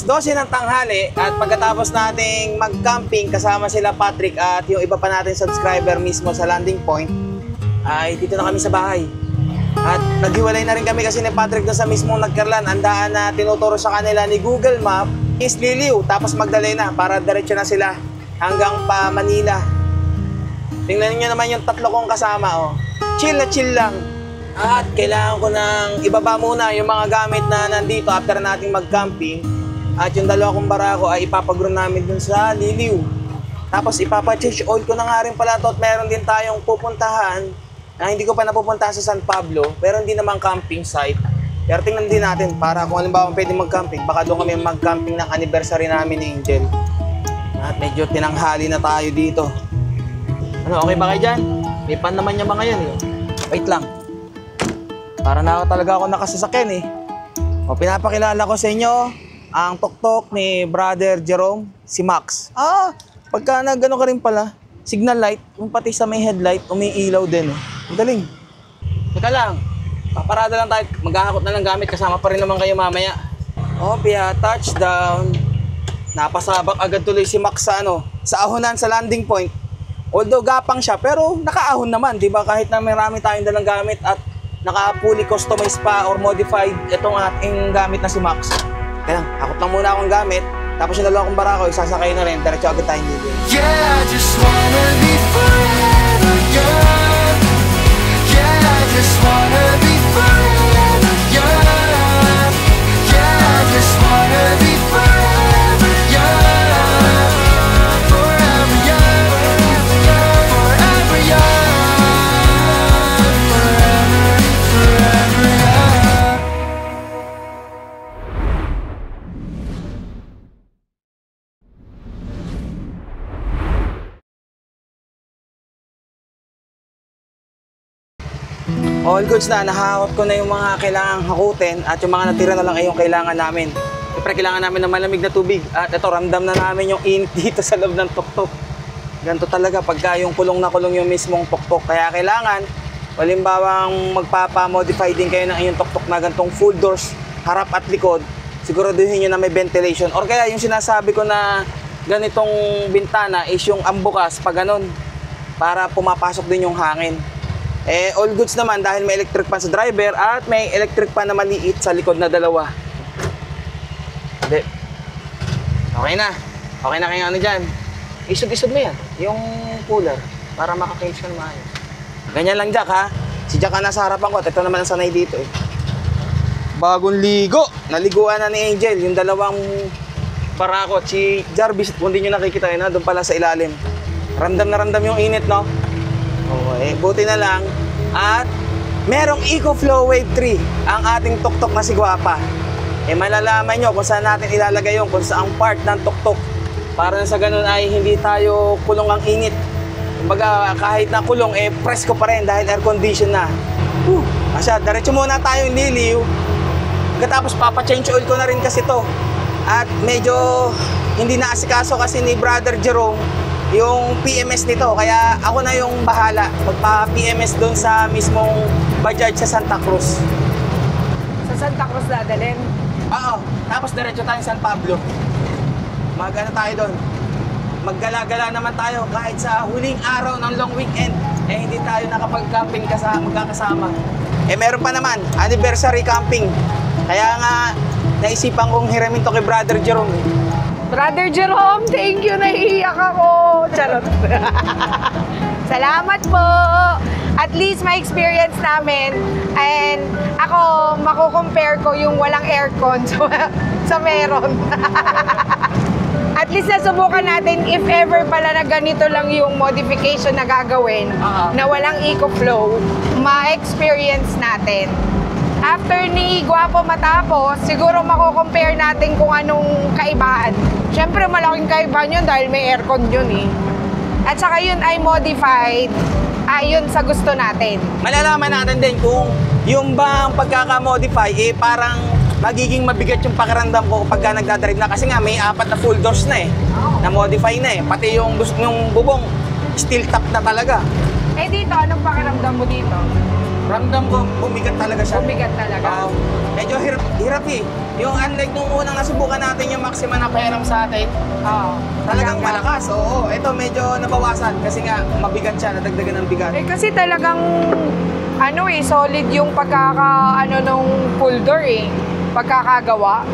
12 ng tanghali at pagkatapos nating mag-camping kasama sila Patrick at yung iba pa nating subscriber mismo sa landing point, ay dito na kami sa bahay. At naghiwalay na rin kami kasi ni Patrick doon sa mismong Nagkarlan. Ang daan na tinuturo sa kanila ni Google Map is Liliw, tapos Magdalena para diretso na sila hanggang pa Manila. Tingnan niyo naman yung tatlo kong kasama, oh. Chill na chill lang. At kailangan ko nang ibaba muna yung mga gamit na nandito after nating mag-camping. At yung dalawa kong barako ay ipapag-ground namin dun sa Liliw. Tapos ipapa-change oil ko na nga rin pala to at meron din tayong pupuntahan na hindi ko pa napupuntahan sa San Pablo, pero hindi naman camping site. Pero tingnan din natin para kung halimbawa pwede mag-camping. Baka doon kami mag-camping ng anniversary namin ni Angel. At medyo tinanghali na tayo dito. Ano, okay ba kayo dyan? May pan naman yung mga yan eh. Wait lang. Para na talaga ako nakasasakyan eh. O, pinapakilala ko sa inyo ang tuktok ni Brother Jerome, si Max. Pagka nagano ka rin pala, signal light, yung pati sa may headlight, umiilaw din. Ang galing. Teka lang, paparada lang tayo, maghahakot na lang gamit, kasama pa rin naman kayo mamaya. Pia, touchdown. Napasabak agad tuloy si Max sa sa ahonan sa landing point. Although gapang siya, pero nakaahon naman, di ba? Kahit na marami tayong dalang gamit at naka-fully customized pa or modified itong ating gamit na si Max. Kaya lang, hakot lang muna akong gamit. Tapos yung dalawa kong barako, isasakay na rin. Diretso agad tayong dito. Yeah, I just wanna be forever young. Yeah, I just wanna be forever young. Yeah, I just wanna be forever young. Forever young. Forever young. Forever young. All goods na, nahakot ko na yung mga kailangang hakutin at yung mga natira na lang ay yung kailangan namin. Siyempre, kailangan namin ng malamig na tubig. At ito, ramdam na namin yung init dito sa loob ng tuktok. Ganito talaga pagka yung kulong na kulong yung mismong tuktok. Kaya kailangan, walimbawang magpapa-modify din kayo ng inyong tuktok na gantong full doors, harap at likod, siguraduhin nyo na may ventilation. Or kaya yung sinasabi ko na ganitong bintana is yung ambukas pag ganun, para pumapasok din yung hangin. All goods naman dahil may electric fan sa driver at may electric fan na maliit sa likod na dalawa. Okay na. Okay na kayo dyan. Isod-isod mo yan, yung cooler, para makakage ka na maayos. Ganyan lang, Jack, ha? Si Jack ang nasa harapan ko at ito naman ang sanay dito, eh. Bagong ligo. Naliguan na ni Angel, yung dalawang barako. Si Jarvis, kung di nyo nakikita yun, doon pala sa ilalim. Ramdam na ramdam yung init, no? Okay, buti na lang. At merong EcoFlow Wave 3 ang ating tuktok na si Guapa. Malalaman nyo kung saan natin ilalagay yung kung saang part ng tuktok. Para sa ganun ay hindi tayo kulong ang init. Kumbaga kahit na kulong, presko pa rin dahil air condition na. Asya, diretso muna tayong Liliw. Pagkatapos papa-change oil ko na rin kasi to. At medyo hindi naasikaso kasi ni Brother Jerome yung PMS nito, kaya ako na yung bahala magpa-PMS doon sa mismong Bajaj sa Santa Cruz. Sa Santa Cruz dadalhin? Oo, tapos diretso tayong San Pablo. Mag-ano tayo doon? Maggala-gala naman tayo kahit sa huling araw ng long weekend. Hindi tayo nakapag-camping magkakasama. Meron pa naman, anniversary camping. Kaya nga, naisipan kong hiramin to kay Brother Jerome. Brother Jerome, thank you. Naiiyak ako. Charot. Salamat po. At least may experience namin. And ako, mako-compare ko yung walang aircon sa meron. At least nasubukan natin if ever pala na ganito lang yung modification na gagawin, na walang EcoFlow, ma-experience natin. After ni Guapo matapos, siguro mako-compare natin kung anong kaibahan. Siyempre, malaking kaibahan yun dahil may aircon yun eh. At saka yun ay modified ayon sa gusto natin. Malalaman natin din kung yung bang pagkaka-modify, parang magiging mabigat yung pakiramdam ko kapag nagdadrive na. Kasi nga, may 4 na full doors na na-modify na Pati yung bubong, steel top na talaga. Dito, anong pakiramdam mo dito? Ramdam ko, bumigat talaga siya. Bumigat talaga. Medyo hirap eh. Yung unlike nung unang nasubukan natin yung maxima na pahiram sa atin, Oo. talagang malakas. Oo, ito medyo nabawasan kasi nga mabigat siya, nadagdagan ng bigat. Eh kasi talagang solid yung nung pull door eh. Pagkakagawa.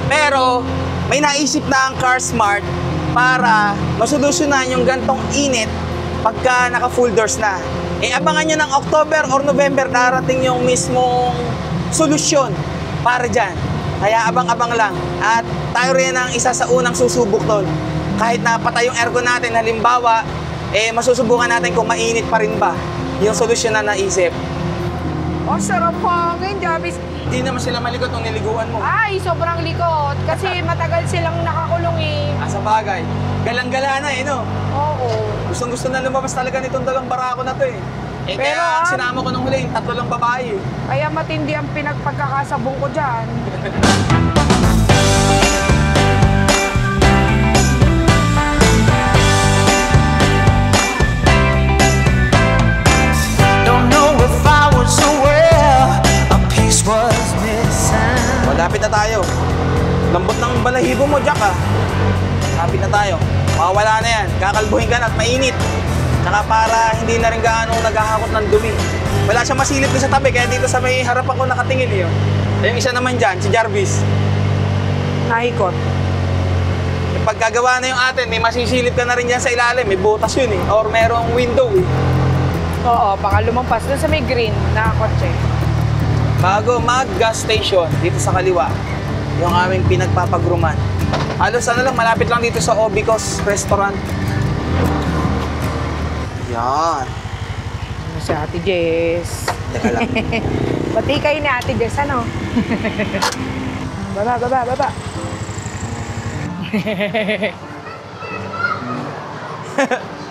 Pero may naisip na ang Car Smart para masolusyonan yung gantong init pagka naka-full doors na. Abangan nyo ng October or November darating yung mismong solusyon para dyan. Kaya abang-abang lang. At tayo rin ang isa sa unang susubok doon. Kahit napatay yung aircon natin, halimbawa, masusubukan natin kung mainit pa rin ba yung solusyon na naisip. Oh, sarap hangin, Jarvis. Hindi naman sila malikot nung niliguan mo. Ay, sobrang likot. Kasi matagal silang nakakulong eh. Sa bagay, galang-gala na no? Oo. Gustong-gusto na lumabas talaga nitong dagang barako na to eh. Pero, Kaya sinama ko nung huli, 3 lang babae. Kaya matindi ang pinagpagkakasabong ko dyan. Don't know if I was aware a piece was missing. Malapit na tayo. Lambot ng balahibo mo, Jack ah. Malapit na tayo. Mawawala na yan. Kakalbuhin ka na at mainit. Tsaka para hindi na rin gaano naghahakot ng dumi. Wala siyang masilip doon sa tabi, kaya dito sa may harapan ko nakatingin yun. Yung isa naman dyan, si Jarvis. Nahikot. Yung pagkagawa na yung atin, may masisilip ka na rin dyan sa ilalim. May butas yun eh. Or merong window eh. Oo, baka lumampas doon sa may green na kotse. Bago mag-gas station dito sa kaliwa, yung aming pinagpapagruman. Halos lang, malapit lang dito sa Obicos Restaurant. Yan. Si Ate Jess. Teka lang. Bati kayo ni Ate Jess, ano? Baba.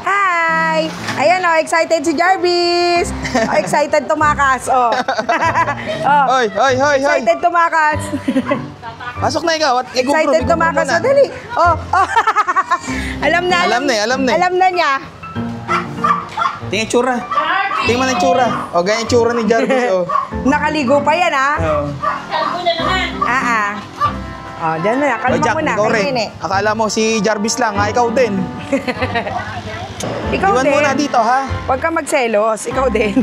Hi! Ayan excited si Jarvis. Excited tumakas, Hoy! Excited tumakas. Pasok na ikaw at Excited tumakas. na. Dali. Alam na. Alam na. Alam na niya. Tingnan yung tsura. Tingnan mo na yung tsura. Ganyan yung tsura ni Jarvis, Nakaligo pa yan, ha? Oo. Diyan na. Kalma Jack, mo na. ikaw rin. Kanini. Akala mo si Jarvis lang, ikaw din. Ikaw Iwan din. muna dito, ha? Huwag ka magselos. Ikaw din.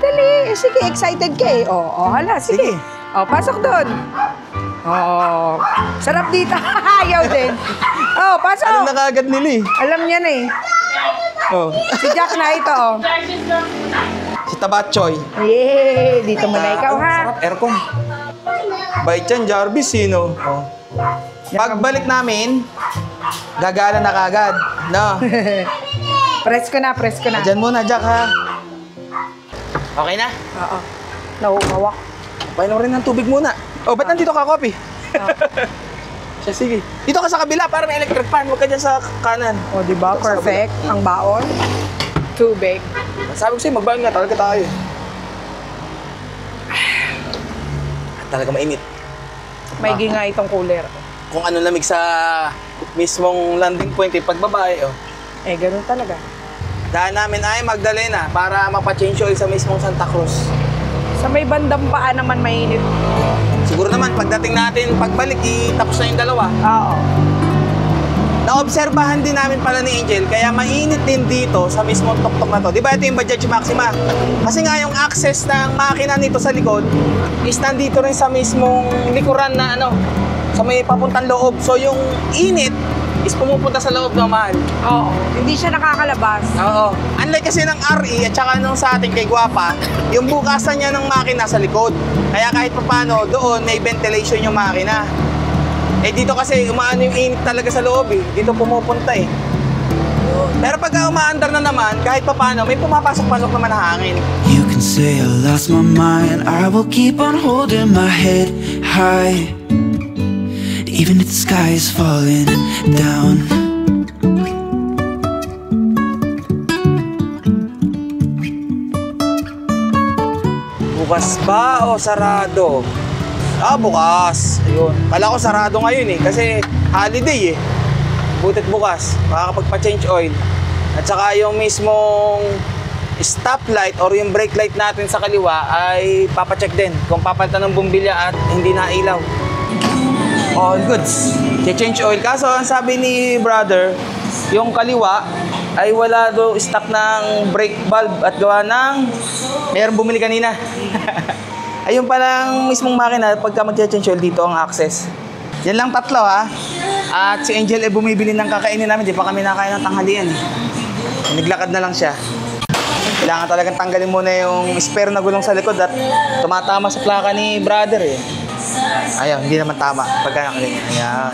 Dali. Sige, excited ka eh. Hala, sige. Sige. Pasok doon. Sarap dito. Ayaw din. Pasok. Alam na kagad nila eh. Alam niya na eh. Si Jack na ito, Si Tabachoy. Yay! Dito mo na ikaw, ha? Sarap, aircon. Bait yan, Jarvis, sino? Pagbalik namin, gagala na kagad. No? Press ko na. Diyan muna, Jack, ha? Okay na? Oo. Nauhawak. Painom rin ng tubig muna. Ba't nandito ka, Kopi? Siya, sige. Dito ka sa kabila para may electric fan. Huwag ka dyan sa kanan. Diba? Perfect. Ang baon. Tubig. Sabi ko sa'yo, magbaon nga. Talaga tayo. Talaga mainit. May nga itong cooler. Kung ano lamig sa mismong landing point, pagbabae, Ganun talaga. Daan namin ay Magdalena para mapa-change oil sa mismong Santa Cruz. Sa may bandang paa naman mainit. Siguro naman, pagdating natin, pagbalik, tapos na yung dalawa. Oo. Naobserbahan din namin pala ni Angel, kaya mainit din dito sa mismong tuktok na to. Di ba ito yung Bajaj Maxima? Kasi nga yung access ng makina nito sa likod is nandito rin sa mismong likuran na sa may papuntang loob. So yung init is pumupunta sa loob ng mahal. Oo. Hindi siya nakakalabas. Oo. Unlike kasi ng RE at saka nung sa atin kay Guapa, yung bukasan niya ng makina sa likod. Kaya kahit papano, doon may ventilation yung makina. Dito kasi umaano yung init talaga sa loob Dito pumupunta Pero pagka umaandar na naman, kahit papano, may pumapasok-pasok naman na hangin. You can say I lost my mind. I will keep on holding my head high, even if the sky is falling down. Bukas ba o sarado? Bukas. Ayun. Kala ko sarado ngayon kasi holiday Butit bukas, makakapagpa-change oil. At saka yung mismong stoplight or yung brake light natin sa kaliwa ay papacheck din kung papalitan ng bumbilya at hindi na ilaw. All goods. Change oil. Kaso ang sabi ni brother, yung kaliwa ay wala do stock ng brake valve at gawa ng mayroong bumili kanina. Ayun palang mismong makina pagka mag-change oil dito ang access. Yan lang tatlo ha. At si Angel ay bumibili ng kakainin namin. Di pa kami nakain ng tanghalian eh. Naglakad na lang siya. Kailangan talagang tanggalin muna yung spare na gulong sa likod at tumatama sa plaka ni brother eh. Ayaw, hindi naman tama pagka nakaganyan. Ayan.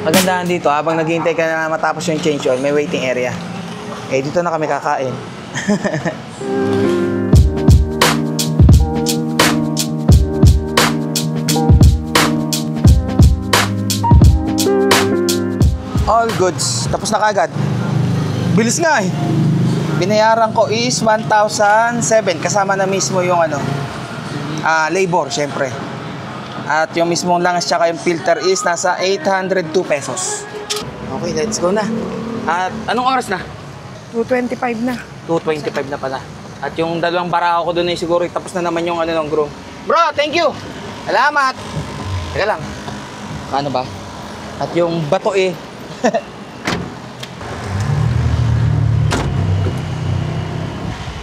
Magandahan dito, habang naghihintay ka na matapos yung change oil, may waiting area. Eh, dito na kami kakain. All goods. Tapos na kagad. Bilis nga eh. Binayaran ko is 1,007 kasama na mismo yung labor, syempre. At yung mismong langas tsaka yung filter is nasa 802 pesos. Okay, let's go na. At anong oras na? 2:25 na. 2:25 na pala. At yung dalawang barako ko doon ay siguro tapos na naman yung ng groom. Bro, thank you! Salamat! Teka lang. Ano ba? At yung bato eh.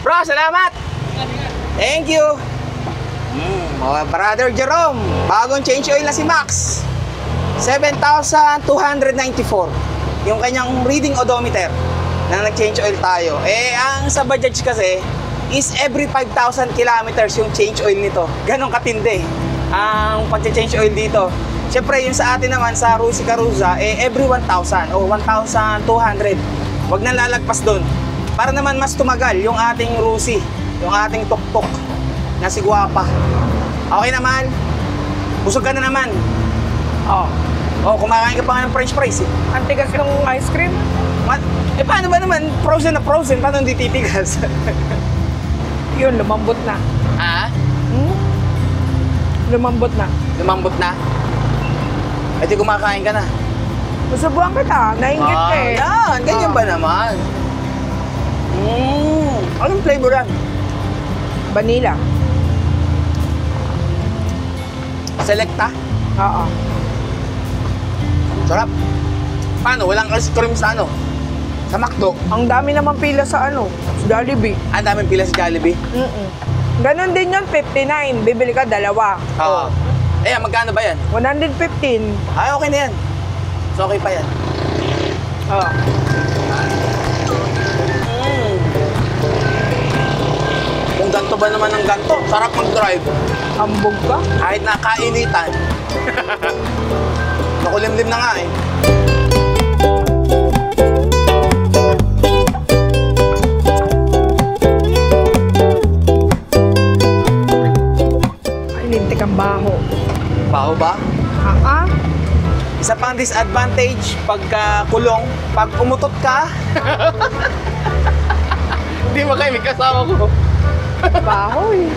Bro, salamat! Thank you! Brother Jerome, bagong change oil na si Max. 7,294 yung kanyang reading odometer na nag-change oil tayo. Eh, ang sa Bajaj kasi is every 5,000 kilometers yung change oil nito. Ganon katindi ang pag-change oil dito. Siyempre, yung sa atin naman, sa Rusi Karuza, eh, every 1,000 o 1,200. Huwag nang lalagpas doon. Para naman mas tumagal yung ating Rusi, yung ating tuktok na si Guapa. Okay naman. Busog ka na naman. Oh, kumakain ka pa nga ng french fries eh. Ang tigas ng ice cream. What? Eh, paano ba naman? Frozen na frozen. Paano hindi titigas? Yun, lumambot na. Ha? Lumambot na. Lumambot na? Eh, di kumakain ka na. Masubuhan kita. Nainggit ka eh. Yan. Ganyan ba naman? Anong flavor yan? Vanilla. Selecta? Oo. Sarap. Paano? Walang ice cream sa sa McDo? Ang dami naman pila sa Jollibee. Ang daming pila sa Jollibee? Ganon din yun, 59. Bibili ka dalawa. Oo. Eh, magkano ba yan? 115. Ay, okay na yan. So, okay pa yan. Oo. Kung ganto ba naman ang ganto, sarap mag-drive. Ambog ka? Kahit nakainitan. Nakulimlim na nga eh. Ay, lintik ang baho. Baho ba? Isa pang disadvantage pagka kulong, pag umutot ka, hindi mo kayo may kasama ko. Baho eh.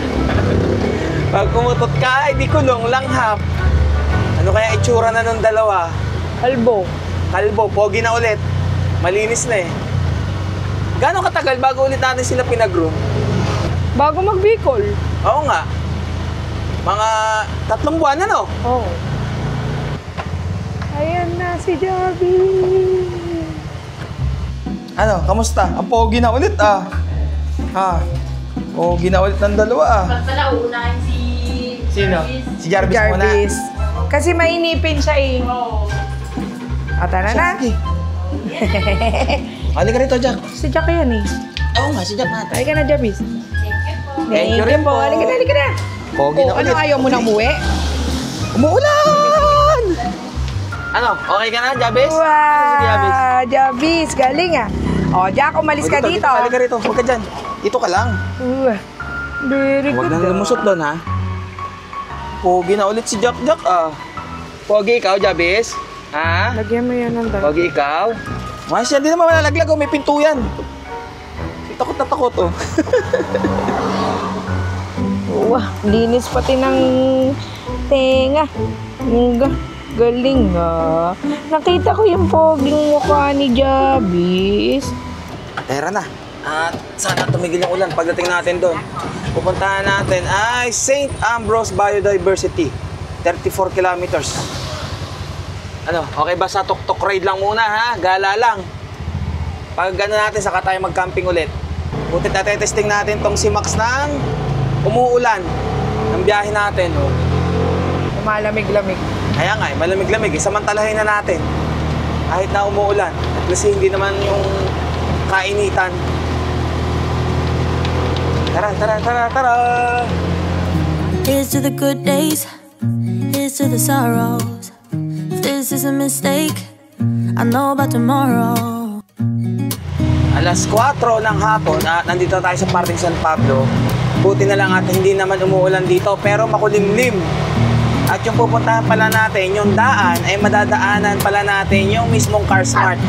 Pag umutot ka, hindi kulong, langhap. Ano kaya itsura na ng dalawa? Kalbo. Kalbo, pogi na ulit. Malinis na eh. Gano'ng katagal bago ulit natin sila pinag-groom? Bago mag-Bicol. Oo nga. Mga 3 buwan na, no? Oo. Ayan na si Javi. Ano, kamusta? Ang pogi na ulit ah. Ha? Pogi na ulit ng dalawa ah. Ba't pala uunahin si... Sino? Si Jarvis, muna. Jarvis. Kasi mainipin siya eh. Oo. O, tara na. Sige. Halika rito, Jack. Si Jack yan eh. Oo nga, si Jack natin. Halika na, Jarvis. Thank you rin po. Halika na, halika na. Pogi na Ano, ulit. ayaw mo na umuwi? Umuulan! Ano, okay ka na, Jarvis? Ano si Jarvis? Wow, Jarvis, galing ah. O, Jack, umalis ka dito. Halika rito, huwag ka dyan. Dito ka lang. Very Huwag good. nang lumusot doon, ha? Pogi na ulit si Jack ah. Pogi ikaw, Jarvis? Ha? Lagyan mo yan ng dalawa. Pogi ikaw? Mas yan, di naman malalaglag, oh. May pinto yan. Takot na takot, oh. Wah, linis pati ng tenga. Mungga. Galing ah. Nakita ko yung poging mukha ni Jabis. Tara na. At sana tumigil yung ulan pagdating natin doon. Pupuntahan natin ay St. Ambrose Biodiversity. 34 kilometers. Ano, okay ba sa tuk-tuk ride lang muna ha? Gala lang. Pag ano natin, saka tayo mag-camping ulit. Buti testing natin tong si Max ng umuulan. Ang biyahe natin. Oh. Malamig-lamig. Kaya nga, malamig-lamig. Samantalahin na natin. Kahit na umuulan. At least hindi naman yung kainitan. Tara, tara, tara, tara! Here's to the good days, here's to the sorrows. If this is a mistake, I know about tomorrow. Alas 4 ng hapon at nandito tayo sa parting San Pablo. Buti na lang at hindi naman umuulan dito pero makulimlim. At yung pupuntahan pala natin, yung daan, ay madadaanan pala natin yung mismong CarSmart.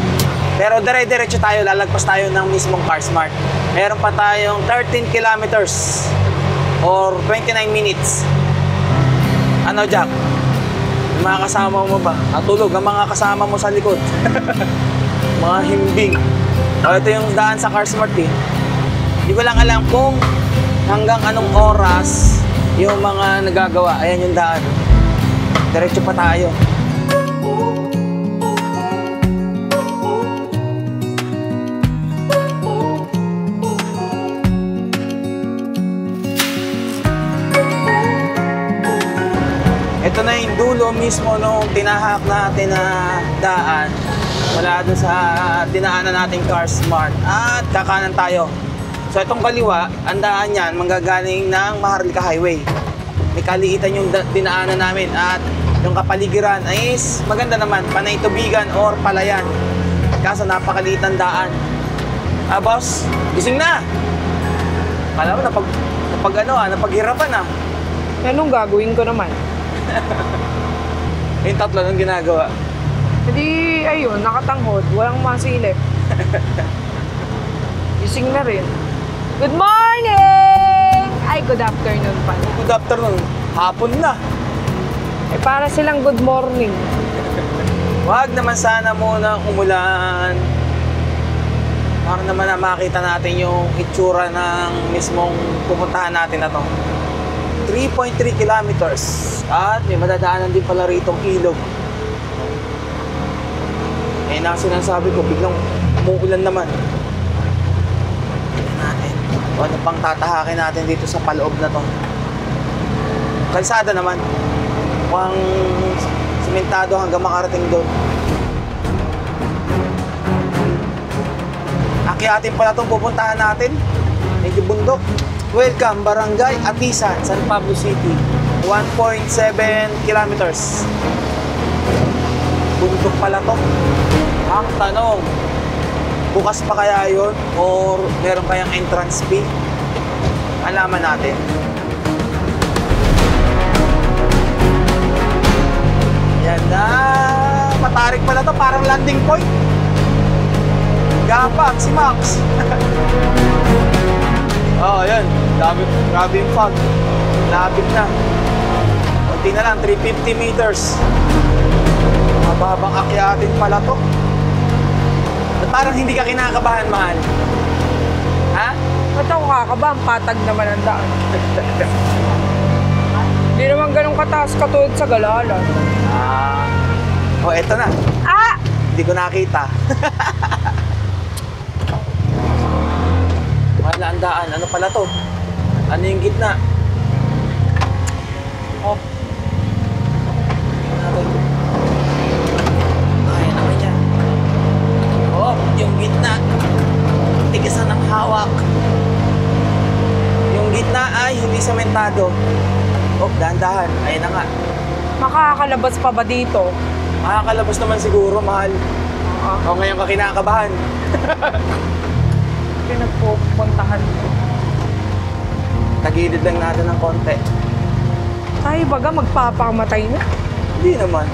Pero dire-diretso tayo, lalagpas tayo ng mismong CarSmart. Meron pa tayong 13 kilometers or 29 minutes. Ano, Jack? Yung mga kasama mo ba? Natulog ang mga kasama mo sa likod. Mga himbing. O, ito yung daan sa CarSmart eh. Hindi ko lang alam kung hanggang anong oras yung mga nagagawa. Ayan yung daan. Diretso pa tayo. Ito na yung dulo mismo nung tinahak natin na daan. Wala doon sa dinaanan nating CarSmart. At kakanan tayo. So itong kaliwa, ang daan yan, manggagaling ng Maharlika Highway. May kaliitan yung dinaanan namin. At yung kapaligiran ay maganda naman, panay tubigan or palayan. Kaso napakaliit ng daan. Ah, boss, gising na! Kala mo, napaghirapan na. Anong gagawin ko naman? Yung tatlo nang ginagawa. Hindi, ayun, nakatanghod. Walang masilip. Gising na rin. Good morning! Ay, good afternoon pala. Good afternoon. Hapon na. Eh, para silang good morning. Wag naman sana muna umulan. Para naman na makita natin yung itsura ng mismong pupuntahan natin na to. 3.3 kilometers. At may madadaanan din pala rito ilog. Eh, na sinasabi ko, biglang umuulan naman. Tignan natin. O ano pang tatahakin natin dito sa paloob na to. Kalsada naman. Mukhang simentado hanggang makarating doon. Akyatin pala itong pupuntahan natin. Medyo bundok. Welcome, Barangay Atisan, San Pablo City. 1.7 kilometers. Bundok pala to. Ang tanong, bukas pa kaya yun? Or meron kayang entrance fee? Alaman natin. Yan na. Matarik pala to, parang landing point. Gapang si Max. Oh, yan. Grabe yung fog. Lapit na. Kunti na lang, 350 meters. Mababang akyatin pala to. At parang hindi ka kinakabahan, mahal. Ha? Ba't ako kakabahan? Patag naman ang daan. Hindi naman ganun kataas katulad sa Galalan. Ah. Oh, eto na. Ah! Hindi ko nakita. Wala ang daan. Ano pala to? Ano yung gitna? Oh. Kaya naman yan. Oh, yung gitna. Tigisan ng hawak. Yung gitna ay hindi sementado. Oh, dahan-dahan. Ayun na nga. Makakalabas pa ba dito? Makakalabas naman siguro, mahal. O ngayon ka kinakabahan. Pinagpupuntahan ko. Tagilid lang natin ng konti. Tayo baga magpapakamatay na. Hindi naman.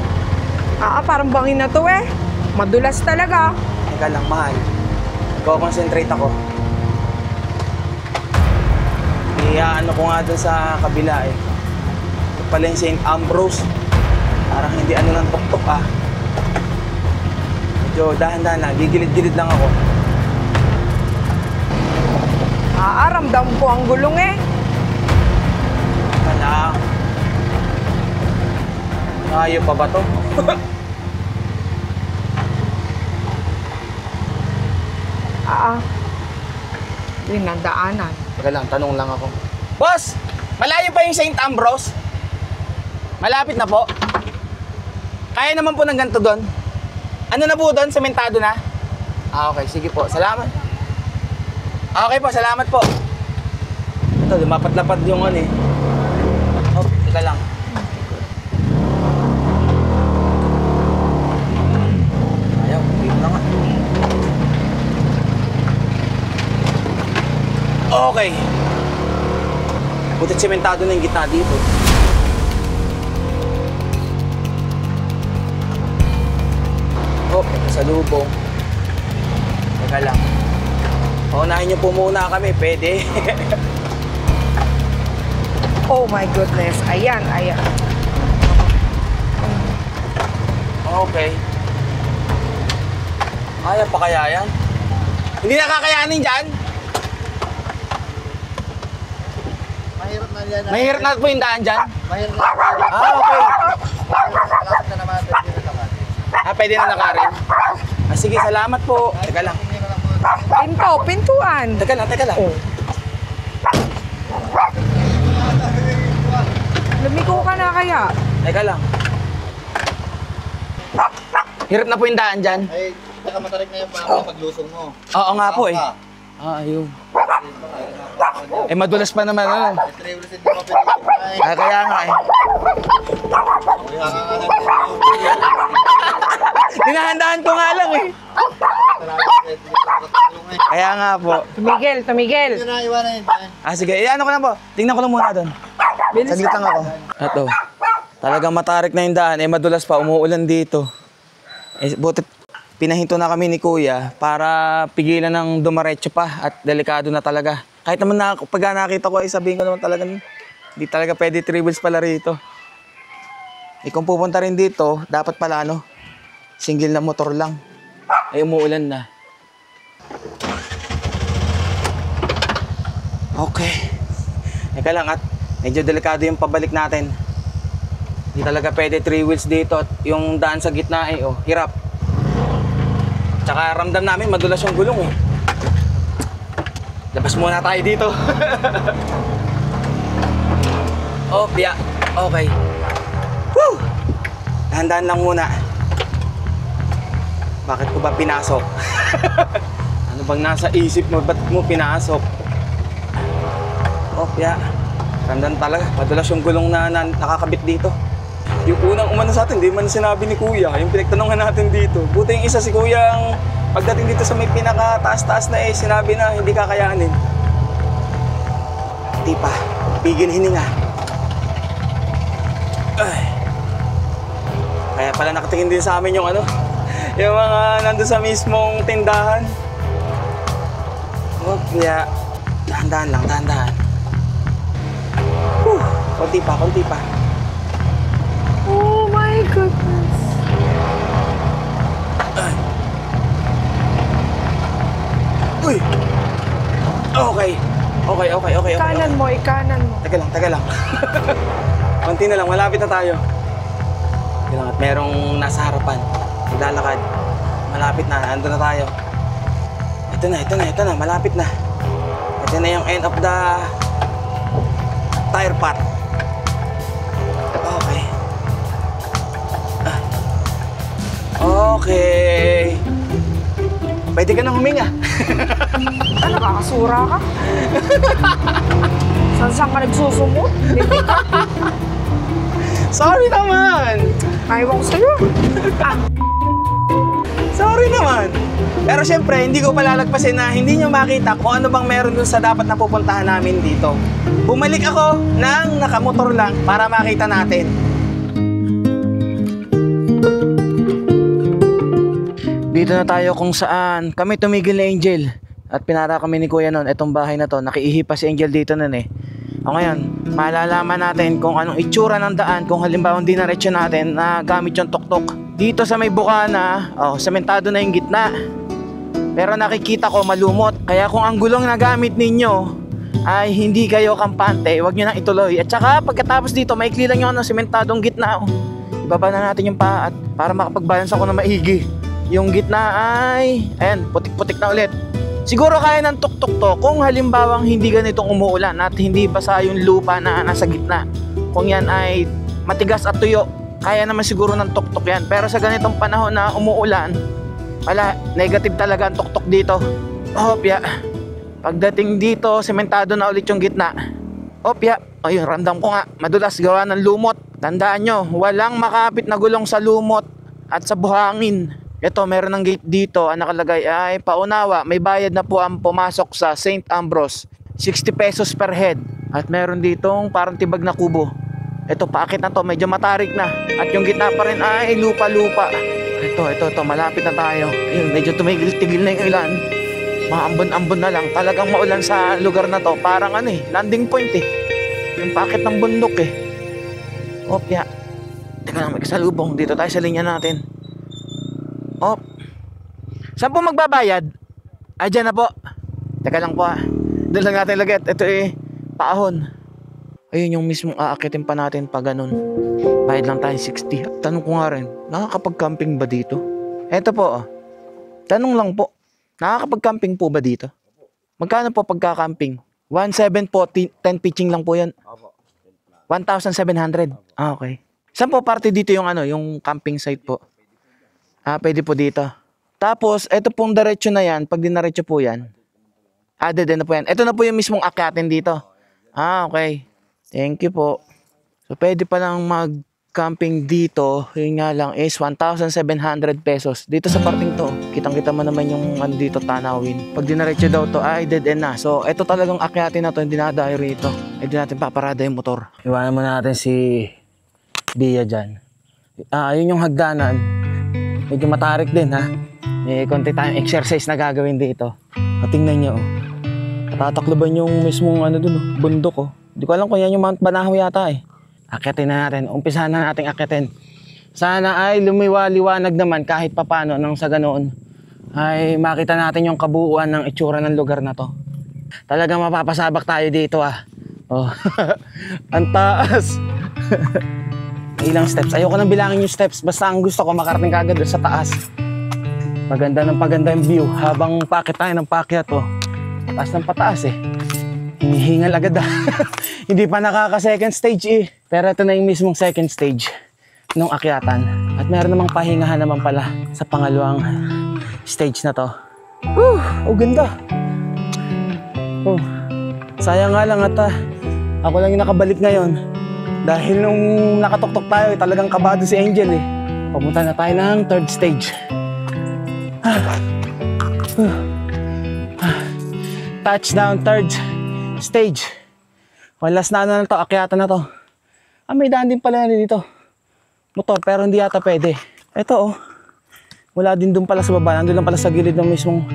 Parang bangin na to eh. Madulas talaga. Teka lang, mahal. Go-concentrate ako. Ano ko nga dun sa kabila eh. Ito pala yung St. Ambrose. Parang hindi ano ng tuktok ah. Medyo dahan-dahan lang, gigilid-gilid lang ako. Ramdam ko ang gulong eh. Wala. Ayaw pa ba to? Yun ang daanan. Teka lang, tanong lang ako. Boss! Malayo pa yung St. Ambrose? Malapit na po. Kaya naman po ng ganito doon. Ano na po doon? Sementado na? Okay, sige po. Salamat. Okay po, salamat po. Ito, lumapat-lapad yung ano eh. Oh, teka lang. Ayaw, dito na nga. Okay. Butit sementado na yung gitna dito. Oh, sa lubong. Teka lang. Paunahin niyo po muna kami, pwede. Oh my goodness. Ayan, ayan. Okay. Kaya pa kaya yan? Hindi nakakayanin dyan? Mahirap na yan. Mahirap na po yung daan dyan? Mahirap na. Okay. Malapit na naman. Pwede na naman. Pwede na nakarin? Sige, salamat po. Teka lang. Pintuan. Teka lang. Oh. Lumiko ka na kaya? Teka lang. Hirap na po yung daan dyan? Ay, nakamatarik na yung paglusong mo. Oo nga po eh. Ayun. Madulas pa naman ano. Travelers hindi mo pwede kumain. Kaya nga eh. Dinahandaan ko nga lang eh. Kaya nga po. Tumigil. Hindi na iwanan yun. Sige, ano ko na po. Tingnan ko lang muna doon. Saglit lang ako. Ito. Talagang matarik na yung daan. Madulas pa. Umuulan dito. Buti pinahinto na kami ni Kuya para pigilan ng dumaretso pa at delikado na talaga. Kahit naman pag nakita ko sabihin ko naman talaga hindi talaga pwede 3 wheels pala rito. Kung pupunta rin dito, dapat pala single na motor lang. Umuulan na. Okay. Teka lang at medyo delikado yung pabalik natin. Hindi talaga pwede 3 wheels dito at yung daan sa gitna hirap. Tsaka ramdam namin madulas yung gulong eh. Labas muna tayo dito. Pia. Okay. Woo! Dahan-dahan lang muna. Bakit ko ba pinasok? Ano bang nasa isip mo? Ba't mo pinasok? Pia. Ramdam talaga. Madulas yung gulong na nakakabit dito. Yung unang umano sa atin, di man sinabi ni Kuya. Yung pinagtanungan natin dito. Buti yung isa si Kuya ang pagdating dito sa may pinaka-taas-taas na sinabi na hindi kakayanin. Hindi pa. Pigil hininga. Ay. Kaya pala nakatingin din sa amin yung yung mga nandun sa mismong tindahan. Kaya dahan-dahan lang, dahan-dahan. Konti pa. Oh my goodness. Uy! Okay. Ikanan mo. Teka lang. Konti na lang, malapit na tayo. Teka lang, at merong nasa harapan. Naglalakad. Malapit na, nandun na tayo. Ito na, malapit na. Ito na yung end of the tire path. Okay. Pwede ka nang huminga. Nakakasura ka. Saan ka nagsusumot? Sorry naman. Ayaw ko sa'yo. Sorry naman. Pero syempre, hindi ko palalagpasin na hindi nyo makita kung ano bang meron dun sa dapat na pupuntahan namin dito. Bumalik ako ng nakamotor lang para makita natin. Dito na tayo kung saan kami tumigil ni Angel. At pinara kami ni Kuya noon. Itong bahay na to, nakiihi pa si Angel dito noon eh. O ngayon, malalaman natin kung anong itsura ng daan kung halimbawa dinaretso natin na gamit yung tuktok. Dito sa may bukana, sementado na yung gitna. Pero nakikita ko malumot. Kaya kung ang gulong na gamit ninyo ay hindi kayo kampante, huwag nyo nang ituloy. At saka pagkatapos dito, maikli lang yung sementadong gitna. Ibaba na natin yung paa at para makapag-balance ako na maigi. Yung gitna ay, ayan, putik-putik na ulit. Siguro kaya ng tuktok to kung halimbawang hindi ganitong umuulan at hindi basa yung lupa na nasa gitna. Kung yan ay matigas at tuyo, kaya naman siguro ng tuktok yan. Pero sa ganitong panahon na umuulan, wala, negative talaga ang tuktok dito. Opya, pagdating dito, sementado na ulit yung gitna. Opya, ayun, ramdam ko nga, madulas gawa ng lumot. Tandaan nyo, walang makapit na gulong sa lumot at sa buhangin. Ito, meron ng gate dito, ang nakalagay ay paunawa, may bayad na po ang pumasok sa St. Ambrose. 60 pesos per head. At meron ditong parang tibag na kubo. Ito, paakit na to, medyo matarik na. At yung gitna pa rin ay lupa-lupa. Ito, malapit na tayo. Ayun, medyo tumigil-tigil na yung ilan. Mga ambon-ambon na lang. Talagang maulan sa lugar na to. Parang landing point Yung paakit ng bundok Opya. Teka lang, may kasalubong. Dito tayo sa linya natin. Saan po magbabayad? Dyan na po. Teka lang po Doon lang natin lagay. Ito paahon. Ayun yung mismong aakitin pa natin pa ganun. Bayad lang tayo 60. Tanong ko nga rin, nakakapag-camping ba dito? Eto po Tanong lang po, nakakapag-camping po ba dito? Magkano po pagka-camping? 1,700 po, 10 pitching lang po yan. 1,700. Okay. Saan po parte dito yung yung camping site po? Pwede po dito. Tapos, ito pong diretso na yan, pag dinaretso po yan, added na po yan. Ito na po yung mismong akyatin dito. Okay. Thank you po. So, pwede pa lang mag-camping dito. Yun nga lang is 1,700 pesos. Dito sa parting to, kitang-kita mo naman yung dito tanawin. Pag dinaretso daw to, ay dead end na. So, ito talagang akyatin na to, hindi dinadayo rito. Hindi natin paparada yung motor. Iwanan mo natin si Bia dyan. Yun yung hagdanan. Medyo matarik din May konti tayong exercise na gagawin dito. Tingnan nyo Natatakloban yung mismong bundok Hindi ko alam kung yan yung Mount Banahaw yata Akyatin na natin. Umpisahan na natin akyatin. Sana ay lumiwaliwanag naman kahit papano nang sa ganoon ay makita natin yung kabuuan ng itsura ng lugar na to. Talagang mapapasabak tayo dito Ang taas. Ilang steps. Ayoko nang bilangin yung steps. Basta ang gusto ko makarating kagad doon sa taas. Paganda ng paganda yung view. Habang paakit tayo ng paakyat Pataas ng pataas Hinihingal agad Hindi pa nakaka second stage Pero ito na yung mismong second stage nung akyatan. At meron namang pahingahan naman pala sa pangalawang stage na to. Ganda. Sayang nga lang at ako lang yung nakabalik ngayon. Dahil nung nakatuktok tayo, talagang kabado si Angel Papunta na tayo ng third stage. Touchdown, third stage. One last na to, akyatan na to. May daan din pala dito. Motor, pero hindi yata pwede. Ito wala din doon pala sa baba. Nandun lang pala sa gilid ng mismong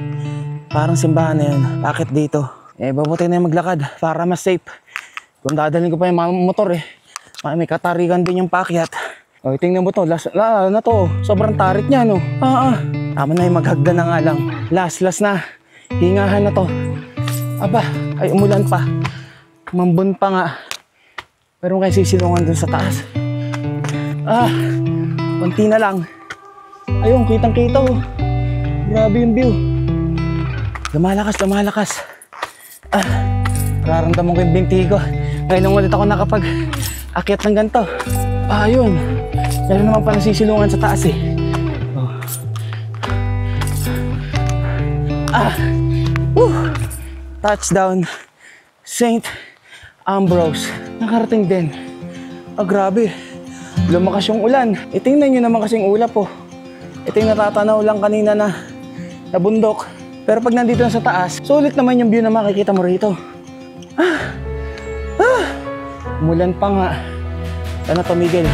parang simbahan na yun. Bakit dito? Babuti na yung maglakad para mas safe. Kung dadalhin ko pa yung motor may katarigan din yung paakyat. Tingnan mo to, last na to. Sobrang tarik niya Tama na yung maghagda na nga lang. Last na. Hingahan na to. Ay umulan pa. Mambun pa nga. Pero kayo sisilungan dun sa taas. Konti na lang. Ayun, kitang-kita Grabe yung view. Lumalakas. Nararamdaman ko yung binti ko. Ngayon ulit ako nakapag-akyat ng ganito. Ayun. Meron naman pala sisilungan sa taas Touchdown St. Ambrose. Nakarating din. Grabe. Lumakas yung ulan. Tingnan nyo naman kasing ulap Ito yung natatanaw lang kanina na bundok. Pero pag nandito na sa taas, sulit naman yung view na makikita mo rito. Umulan pa nga. Ano to, Miguel?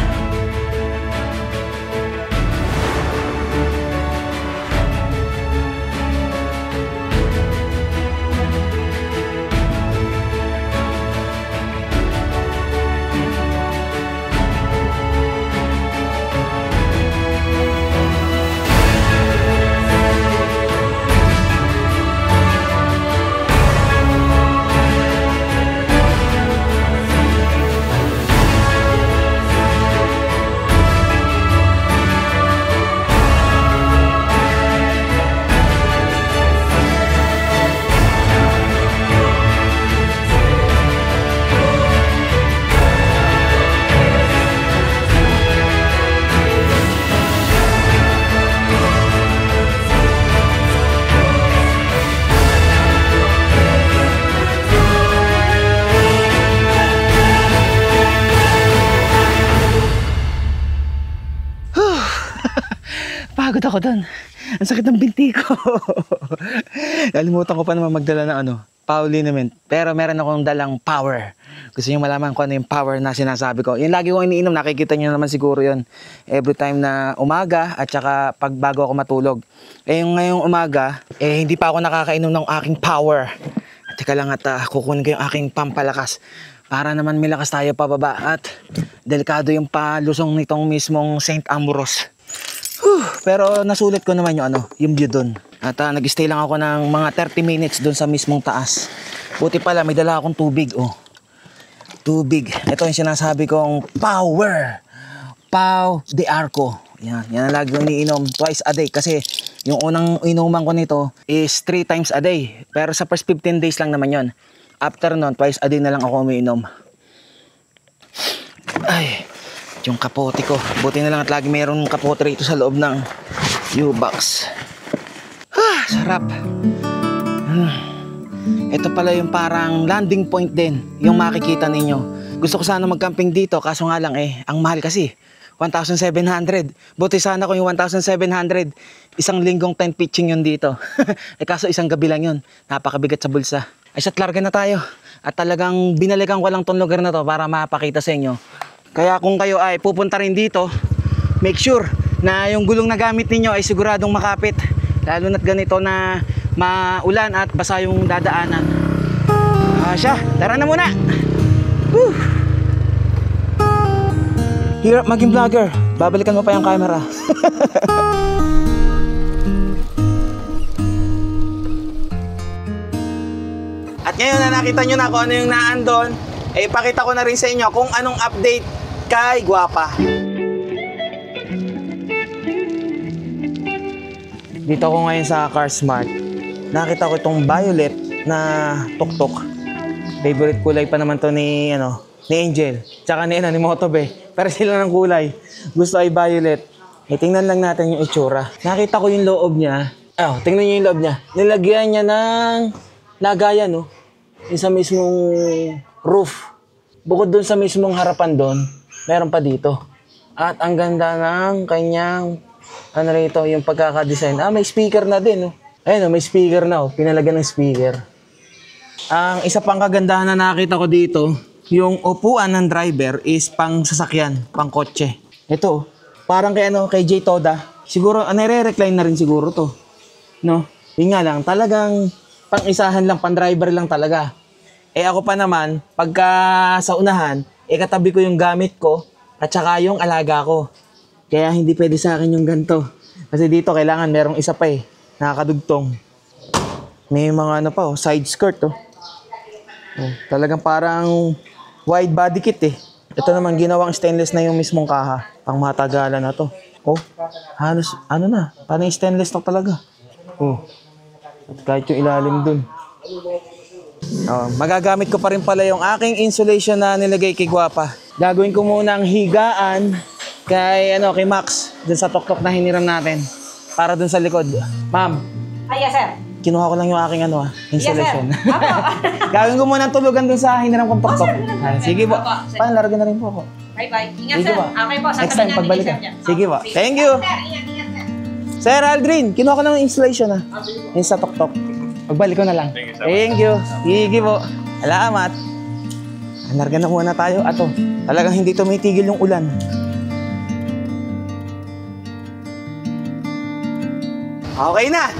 Napagod ako doon. Ang sakit ng binti ko. Nalimutan ko pa naman magdala ng power liniment. Pero meron akong dalang power. Gusto nyo malaman kung ano yung power na sinasabi ko. Yung lagi kong iniinom, nakikita nyo naman siguro yun. Every time na umaga at saka pag bago ako matulog. Yung ngayong umaga, hindi pa ako nakakainom ng aking power. Teka lang at kukunin ko yung aking pampalakas. Para naman may lakas tayo pababa. At delikado yung palusong nitong mismong St. Ambrose. Pero nasulit ko naman yung view doon. At nag-stay lang ako ng mga 30 minutes doon sa mismong taas. Buti pala, may dala akong tubig. Tubig. Ito yung sinasabi kong power. Pau de Arco. Yan ang lagi kong iniinom twice a day. Kasi yung unang inuman ko nito is 3 times a day. Pero sa first 15 days lang naman yon. After nun, twice a day na lang ako umiinom. Ay, yung kapote ko. Buti na lang at lagi mayroong kapote rito sa loob ng U-Box. Sarap. Ito pala yung parang landing point din, yung makikita ninyo. Gusto ko sana mag-camping dito, kaso nga lang ang mahal kasi. 1,700. Buti sana kung yung 1,700, isang linggong tent pitching yun dito. Kaso isang gabi lang yun. Napakabigat sa bulsa. Ay, shot, larga na tayo. At talagang binalikan ko lang tong lugar na to para mapakita sa inyo. Kaya kung kayo ay pupunta rin dito, make sure na yung gulong na gamit ninyo ay siguradong makapit. Lalo na't ganito na maulan at basa yung dadaanan. Siya, tara na muna. Woo! Hirap maging vlogger. Babalikan mo pa yung camera. At ngayon na nakita nyo na kung ano yung naandon, ipakita ko na rin sa inyo kung anong update kay Guapa. Dito ako ngayon sa CarSmart. Nakita ko itong violet na tuktok. Favorite kulay pa naman to ni Angel. Tsaka ni Motobe. Pero sila ng kulay. Gusto ay violet. Tingnan lang natin yung itsura. Nakita ko yung loob niya. Tingnan niyo yung loob niya. Nilagyan niya ng lagayan, yung sa mismong roof. Bukod dun sa mismong harapan doon, meron pa dito. At ang ganda ng kanyang rito, yung pagkakadesign. May speaker na din. Ayun, may speaker na. Pinalagyan ng speaker. Ang isa pang kagandahan na nakita ko dito, yung upuan ng driver is pang sasakyan, pang kotse. Ito, parang kay J. Toda. Siguro, nire-recline na rin siguro to. No? Yun nga lang, talagang pang isahan lang, pang driver lang talaga. Ako pa naman, pagka sa unahan, katabi ko yung gamit ko at saka yung alaga ko. Kaya hindi pwede sa akin yung ganito. Kasi dito kailangan merong isa pa nakakadugtong. May mga side skirt talagang parang wide body kit Ito naman ginawang stainless na yung mismong kaha. Pang matagalan na to. Halos parang stainless na talaga. At kahit yung ilalim dun. Magagamit ko pa rin pala yung aking insulation na nilagay kay Guapa. Gagawin ko muna ang higaan kay Max dun sa tuktok na hiniram natin. Para dun sa likod. Ma'am. Yes, sir. Kinuha ko lang yung aking insulation. Yes, sir. Gagawin ko muna ang tulugan dun sa hiniram kong tuktok. Sige po. Paano, larga na rin po ako. Bye-bye. Ingat, Sige sir. po. Okay po. Next time, pagbalik ka. Sige po. Thank you. Sir Aldrin, kinuha ko lang yung installation yung sa tuktok. Pagbalik ko na lang. Thank you. Sige po. Salamat. Larga na muna tayo. Talagang hindi tumitigil yung ulan. Okay na.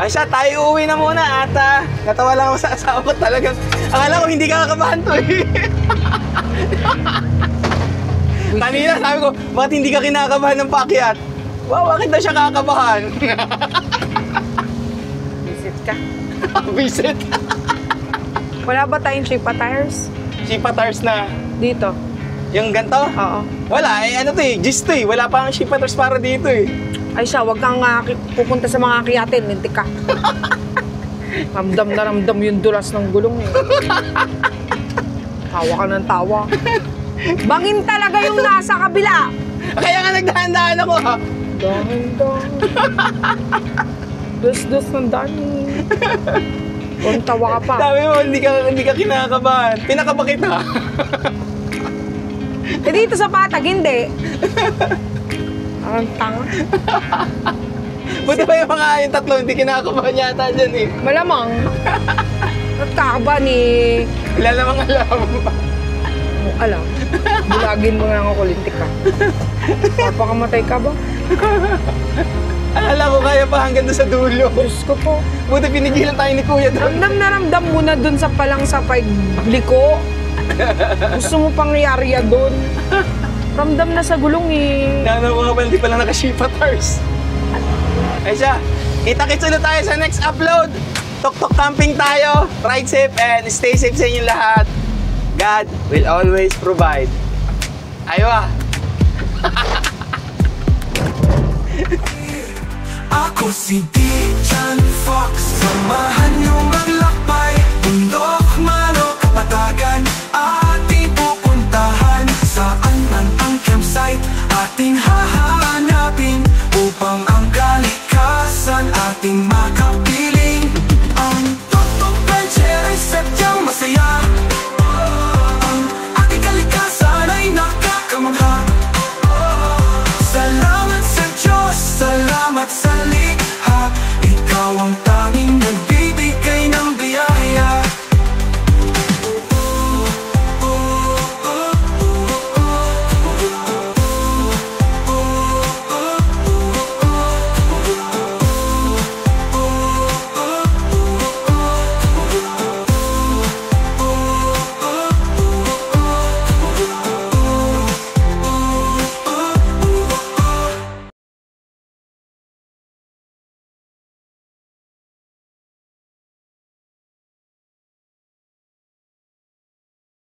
Siya, tayo uuwi na muna at natawa lang ako sa asawa ko talagang. Akala ko hindi ka kakabahan to Kanina sabi ko, bakit hindi ka kinakabahan ng paakyat? Wow, bakit na siya kakabahan? Visit ka. Visit? Wala ba tayong Chipa tires? Chipa tires na. Dito. Yung ganito? Oo. Wala, gist Wala pa ang Chipa tires para dito Ay siya, wag kang pupunta sa mga kiyatin, lintik ka. Ramdam na ramdam yung dulas ng gulong Tawa ka ng tawa. Bangin talaga yung nasa kabila. Kaya nga nagdahan-dahan ako Dahan-dahan. Dus-dus ng dani. Kung tawa ka pa. Sabi mo, hindi ka kinakabahan. Pinakaba kita. Dito sa Patag, hindi. Ang tanga. Buti ba yung mga yung tatlo, hindi kinakabahan yata dyan eh. Malamang. Nagkakaban eh. Wala namang alam. Alam. Bulagin mo lang ako, lintik ka. Papakamatay ka ba? Akala ko kaya pa hanggang doon sa dulo. Diyos ko po. Buti pinigilan tayo ni Kuya doon. Ramdam na ramdam mo na dun sa palang sa pagliko. Gusto mo pang yariya dun. Ramdam na sa gulong eh. Nanaw ko nga pala, hindi pala naka-shipatars. Ay siya, kita-kits ulit tayo sa next upload. Tok-tok camping tayo. Ride safe and stay safe sa inyo lahat. God will always provide. Aywa. Ako si Dijan Fox. Samahan niyo maglakbay. Bundok, manok, kapatagan. Ating pupuntahan. Saan man ang campsite ating hahanapin upang ang kalikasan ating makapit.